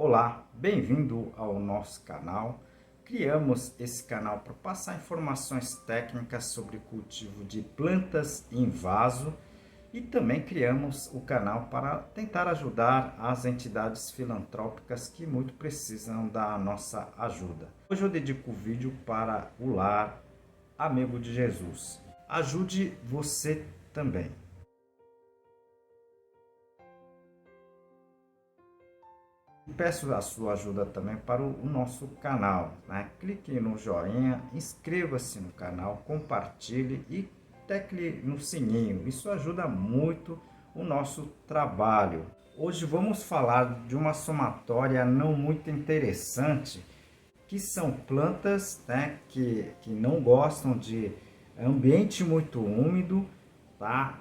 Olá, bem-vindo ao nosso canal. Criamos esse canal para passar informações técnicas sobre cultivo de plantas em vaso e também criamos o canal para tentar ajudar as entidades filantrópicas que muito precisam da nossa ajuda. Hoje eu dedico o vídeo para o Lar Amigo de Jesus. Ajude você também. Peço a sua ajuda também para o nosso canal, né? Clique no joinha, inscreva-se no canal, compartilhe e tecle no sininho. Isso ajuda muito o nosso trabalho. Hoje vamos falar de uma somatória não muito interessante, que são plantas, né, que não gostam de ambiente muito úmido, tá?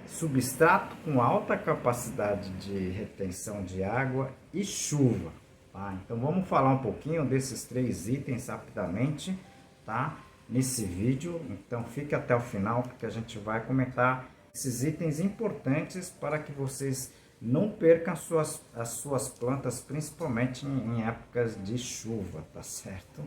Substrato com alta capacidade de retenção de água e chuva, tá? Então vamos falar um pouquinho desses três itens rapidamente, tá? Nesse vídeo, então fique até o final porque a gente vai comentar esses itens importantes para que vocês não percam as suas plantas, principalmente em épocas de chuva, tá certo?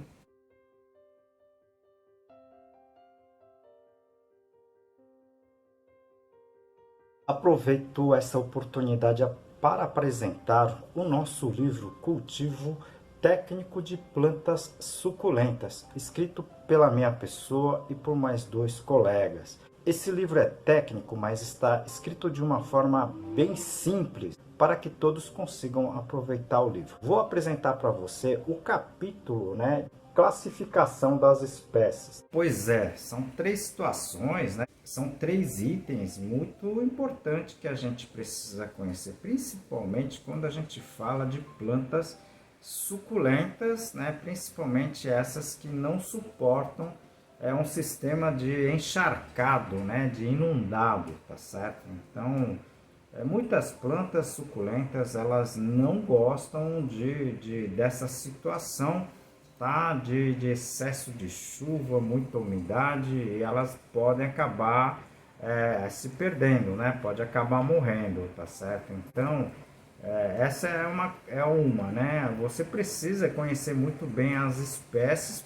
Aproveito essa oportunidade para apresentar o nosso livro Cultivo Técnico de Plantas Suculentas, escrito pela minha pessoa e por mais 2 colegas. Esse livro é técnico, mas está escrito de uma forma bem simples para que todos consigam aproveitar o livro. Vou apresentar para você o capítulo, né? Classificação das espécies. Pois é, são 3 situações, né? São 3 itens muito importantes que a gente precisa conhecer, principalmente quando a gente fala de plantas suculentas, né? Principalmente essas que não suportam um sistema de encharcado, né? De inundado, tá certo? Então, muitas plantas suculentas, elas não gostam dessa situação, tá? De excesso de chuva, muita umidade, e elas podem acabar se perdendo, né? Pode acabar morrendo, tá certo? Então, essa é uma, né? Você precisa conhecer muito bem as espécies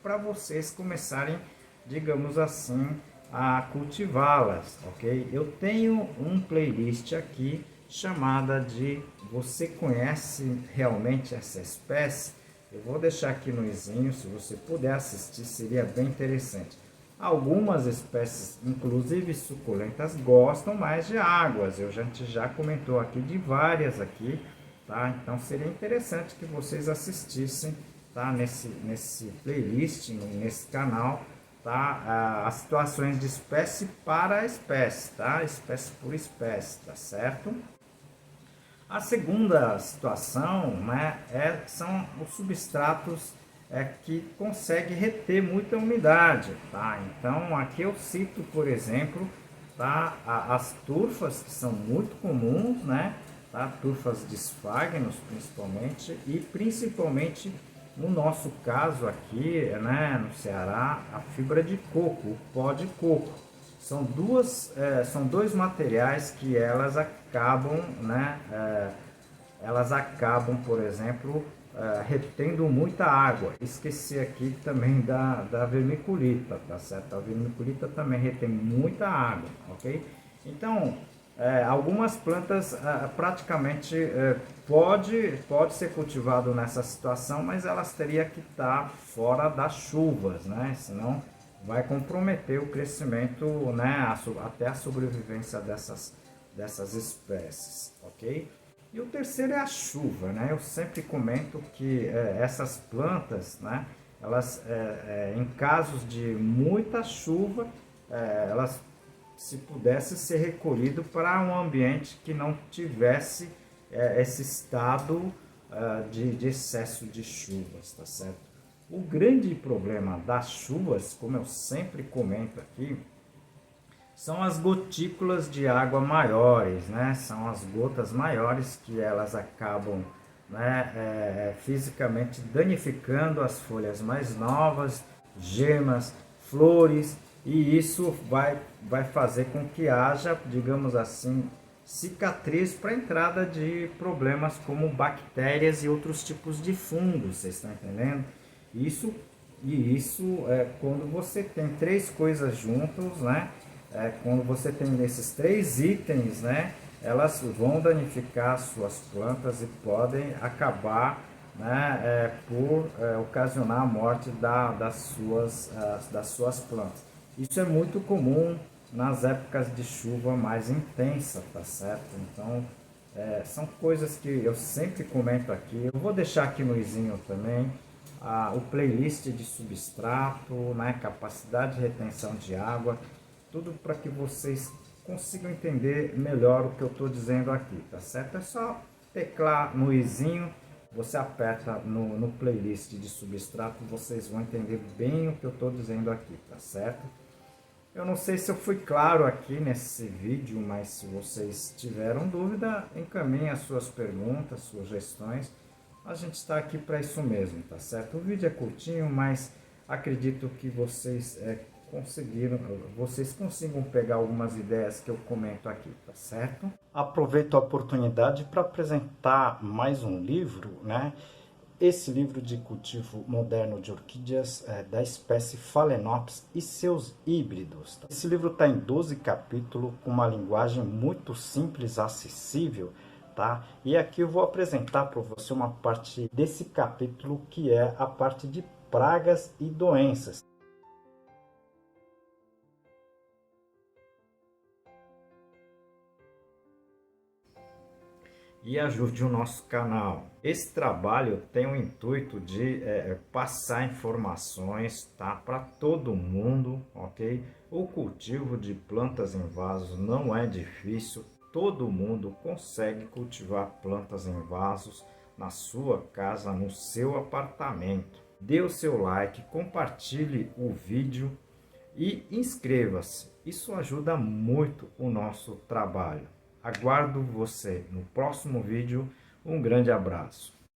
para vocês começarem, digamos assim, a cultivá-las, ok? Eu tenho um playlist aqui chamada de Você Conhece Realmente Essa Espécie? Eu vou deixar aqui no izinho, se você puder assistir, seria bem interessante. Algumas espécies, inclusive suculentas, gostam mais de águas. A gente já comentou aqui de várias aqui, tá? Então seria interessante que vocês assistissem, tá? Nesse playlist, nesse canal, tá? As situações de espécie para espécie, tá? Espécie por espécie, tá certo? A segunda situação, né, são os substratos que conseguem reter muita umidade, tá? Então aqui eu cito, por exemplo, tá, as turfas, que são muito comuns, né, tá? Turfas de esfagnos principalmente no nosso caso aqui, né, no Ceará, a fibra de coco, o pó de coco. São dois materiais que elas acabam, né, por exemplo, retendo muita água. Esqueci aqui também da vermiculita, tá certo? A vermiculita também retém muita água, ok? Então, algumas plantas praticamente pode ser cultivado nessa situação, mas elas teriam que estar fora das chuvas, né? Senão vai comprometer o crescimento, né? Até a sobrevivência dessas espécies, ok? E o terceiro é a chuva, né? Eu sempre comento que essas plantas, né? Elas, em casos de muita chuva, elas, se pudesse ser recolhido para um ambiente que não tivesse esse estado de excesso de chuvas, tá certo? O grande problema das chuvas, como eu sempre comento aqui, são as gotículas de água maiores, né? São as gotas maiores que elas acabam, né, fisicamente danificando as folhas mais novas, gemas, flores, e isso vai fazer com que haja, digamos assim, cicatriz para entrada de problemas como bactérias e outros tipos de fungos, vocês estão entendendo? Isso é quando você tem três coisas juntos, né? Quando você tem esses três itens, né? Elas vão danificar suas plantas e podem acabar, né, por ocasionar a morte das suas plantas. Isso é muito comum nas épocas de chuva mais intensa, tá certo? Então, são coisas que eu sempre comento aqui. Eu vou deixar aqui no izinho também o playlist de substrato, né, capacidade de retenção de água, tudo para que vocês consigam entender melhor o que eu estou dizendo aqui, tá certo? É só teclar no izinho, você aperta no playlist de substrato, vocês vão entender bem o que eu estou dizendo aqui, tá certo? Eu não sei se eu fui claro aqui nesse vídeo, mas se vocês tiveram dúvida, encaminhem as suas perguntas, sugestões. A gente está aqui para isso mesmo, tá certo? O vídeo é curtinho, mas acredito que vocês consigam pegar algumas ideias que eu comento aqui, tá certo? Aproveito a oportunidade para apresentar mais um livro, né? Esse livro de cultivo moderno de orquídeas da espécie Phalaenopsis e seus híbridos. Esse livro está em 12 capítulos, com uma linguagem muito simples, acessível, tá? E aqui eu vou apresentar para você uma parte desse capítulo que é a parte de pragas e doenças. E ajude o nosso canal. Esse trabalho tem o intuito de passar informações, tá, para todo mundo, ok? O cultivo de plantas em vasos não é difícil, todo mundo consegue cultivar plantas em vasos na sua casa, no seu apartamento. Dê o seu like, compartilhe o vídeo e inscreva-se. Isso ajuda muito o nosso trabalho. Aguardo você no próximo vídeo. Um grande abraço.